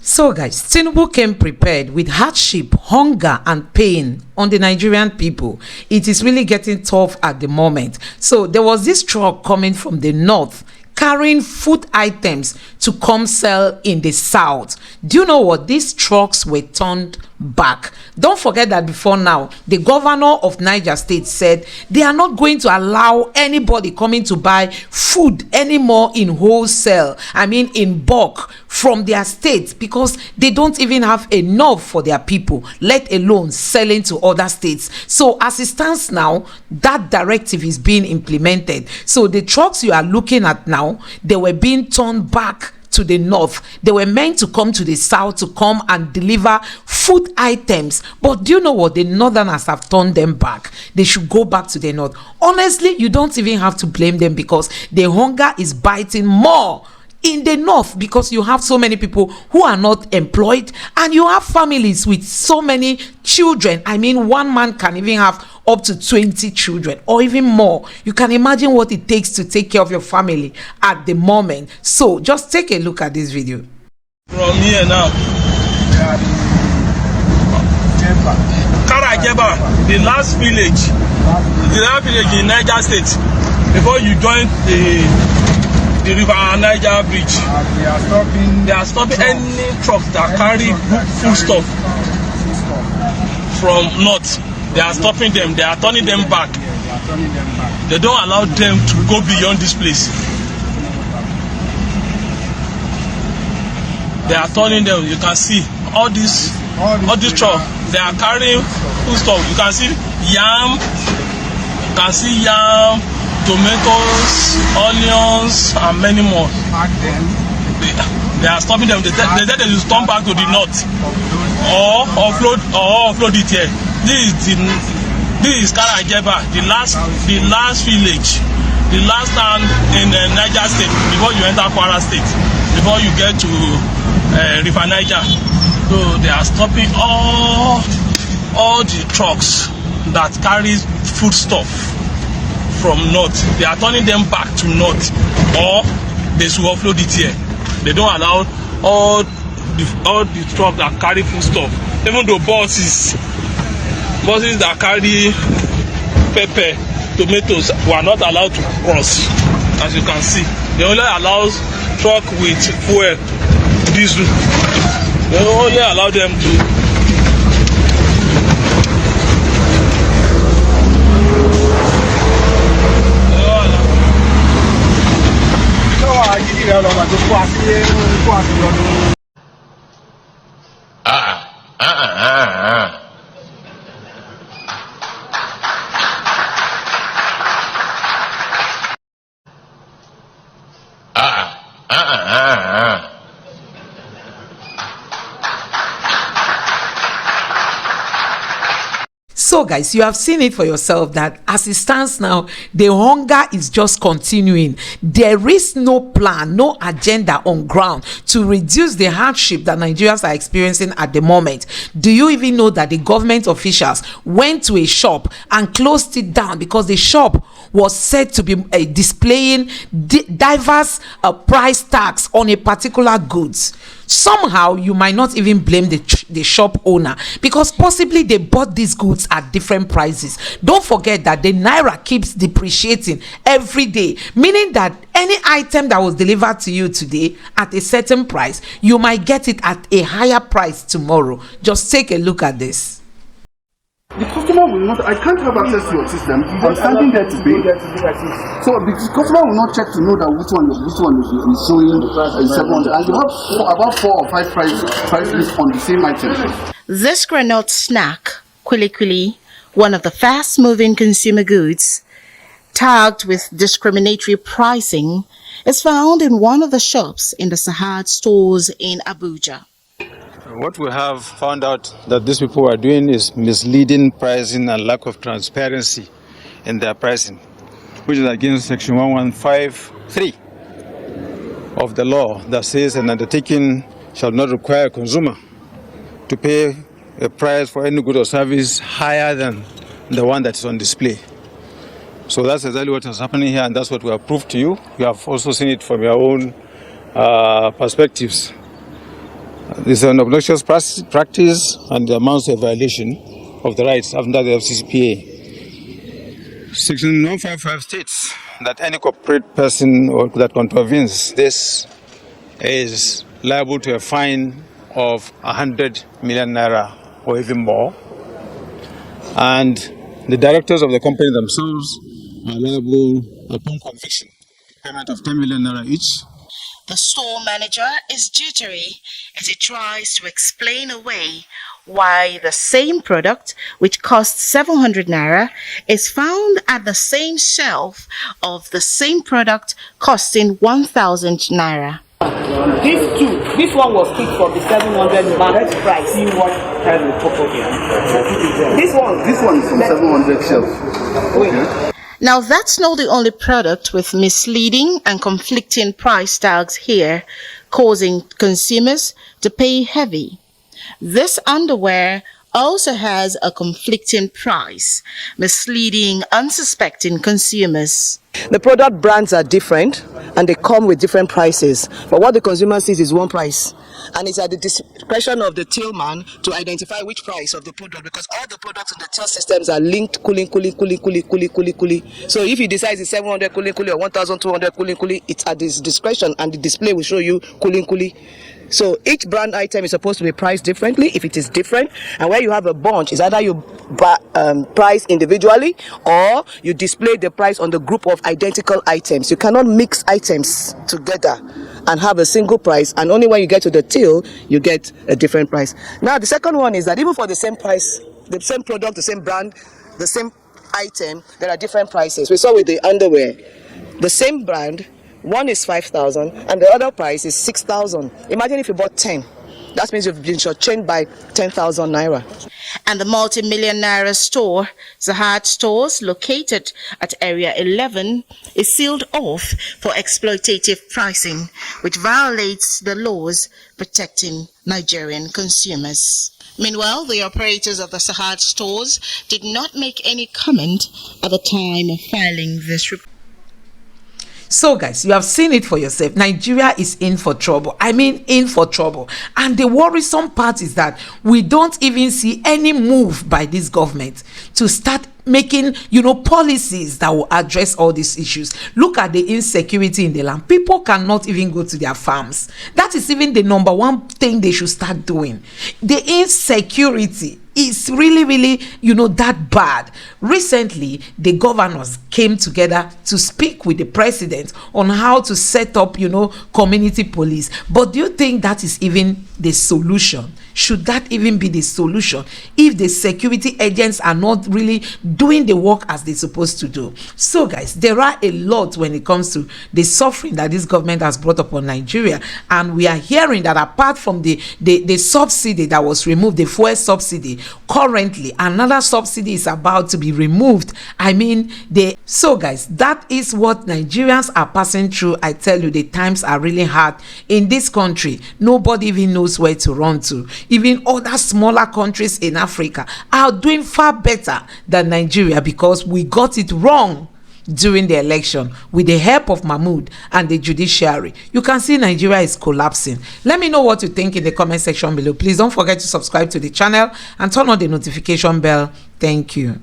So guys, Tinubu came prepared with hardship, hunger and pain on the Nigerian people. It is really getting tough at the moment. So there was this truck coming from the north carrying food items to come sell in the south. Do you know what? These trucks were turned back. Don't forget that before now, the governor of Niger State said they are not going to allow anybody coming to buy food anymore in wholesale, in bulk from their state, because they don't even have enough for their people, let alone selling to other states. So as it stands now, that directive is being implemented. So the trucks you are looking at now, they were being turned back to the north. They were meant to come to the south to come and deliver food items, but do you know what? The northerners have turned them back. They should go back to the north. Honestly, you don't even have to blame them, because the hunger is biting more in the north, because you have so many people who are not employed and you have families with so many children. One man can even have up to 20 children or even more. You can imagine what it takes to take care of your family at the moment. So just take a look at this video. From here now, Karajeba, the last village in Niger State, before you join the river Niger bridge. They are stopping any trucks that carry food stuff from north. They are stopping them. They are turning them back. They don't allow them to go beyond this place. They are turning them. You can see all these trucks. They are carrying food stuff. You can see yam. You can see yam, tomatoes, onions, and many more. They are stopping them. They said they will turn back to the north or offload it here. This is Karajeba, the last village, the last town in Niger State before you enter Kwara State, before you get to River Niger. So they are stopping all the trucks that carry food stuff from north. They are turning them back to north, or they should offload it here. They don't allow all the trucks that carry food stuff, even the buses that carry pepper, tomatoes, were not allowed to cross. As you can see, they only allow truck with fuel, diesel. They only allow them to. So guys, you have seen it for yourself that as it stands now, the hunger is just continuing. There is no plan, no agenda on ground to reduce the hardship that Nigerians are experiencing at the moment. Do you even know that the government officials went to a shop and closed it down because the shop was said to be displaying diverse price tags on a particular goods? Somehow you might not even blame the shop owner, because possibly they bought these goods at different prices. Don't forget that the naira keeps depreciating every day, meaning that any item that was delivered to you today at a certain price, you might get it at a higher price tomorrow. Just take a look at this. The customer will not, I can't have access to your system. I'm standing there to pay. So the customer will not check to know that which one is showing 700. And you have about 4 or 5 price lists on the same item. This granite snack, Kwili, one of the fast-moving consumer goods, tagged with discriminatory pricing, is found in one of the shops in the Sahad stores in Abuja. What we have found out that these people are doing is misleading pricing and lack of transparency in their pricing, which is against Section 1153 of the law that says an undertaking shall not require a consumer to pay a price for any good or service higher than the one that is on display. So that's exactly what is happening here, and that's what we have proved to you. You have also seen it from your own perspectives. It's an obnoxious practice and amounts to a violation of the rights under the FCCPA. Section 155 states that any corporate person or that contravenes this is liable to a fine of 100 million naira or even more, and the directors of the company themselves are liable upon conviction, payment of 10 million naira each. The store manager is jittery as he tries to explain away why the same product, which costs 700 naira, is found at the same shelf of the same product costing 1,000 naira. This one was picked from the 700 market price. See what kind of purple here. This one is from 700 shelf. Okay. Now, that's not the only product with misleading and conflicting price tags here, causing consumers to pay heavy. This underwear also has a conflicting price, misleading unsuspecting consumers. The product brands are different and they come with different prices, but what the consumer sees is one price, and it's at the discretion of the tillman to identify which price of the product, because all the products in the till systems are linked kuli. So if he decides it's 700 kuli or 1,200 kuli, it's at his discretion, and the display will show you kuli. So each brand item is supposed to be priced differently if it is different, and where you have a bunch is either you price individually or you display the price on the group of identical items. You cannot mix items together and have a single price, and only when you get to the till you get a different price. Now the second one is that even for the same price, the same product, the same brand, the same item, there are different prices. We saw with the underwear, the same brand, one is 5,000 and the other price is 6,000. Imagine if you bought 10. That means you've been shortchanged by 10,000 naira. And the multi-million naira store, Zahad Stores, located at Area 11, is sealed off for exploitative pricing, which violates the laws protecting Nigerian consumers. Meanwhile, the operators of the Zahad stores did not make any comment at the time of filing this report. So guys, you have seen it for yourself. Nigeria is in for trouble. I mean, in for trouble. And the worrisome part is that we don't even see any move by this government to start making, policies that will address all these issues. Look at the insecurity in the land. People cannot even go to their farms. That is even the number one thing they should start doing. The insecurity is really, that bad. Recently, the governors came together to speak with the president on how to set up, community police. But do you think that is even the solution? Should that even be the solution if the security agents are not really doing the work as they're supposed to do? So guys, there are a lot when it comes to the suffering that this government has brought upon Nigeria, and we are hearing that apart from the subsidy that was removed, the fuel subsidy, currently another subsidy is about to be removed. So guys, that is what Nigerians are passing through. I tell you, the times are really hard in this country. Nobody even knows where to run to. Even other smaller countries in Africa are doing far better than Nigeria because we got it wrong during the election. With the help of Mahmoud and the judiciary, you can see Nigeria is collapsing. Let me know what you think in the comment section below. Please don't forget to subscribe to the channel and turn on the notification bell. Thank you.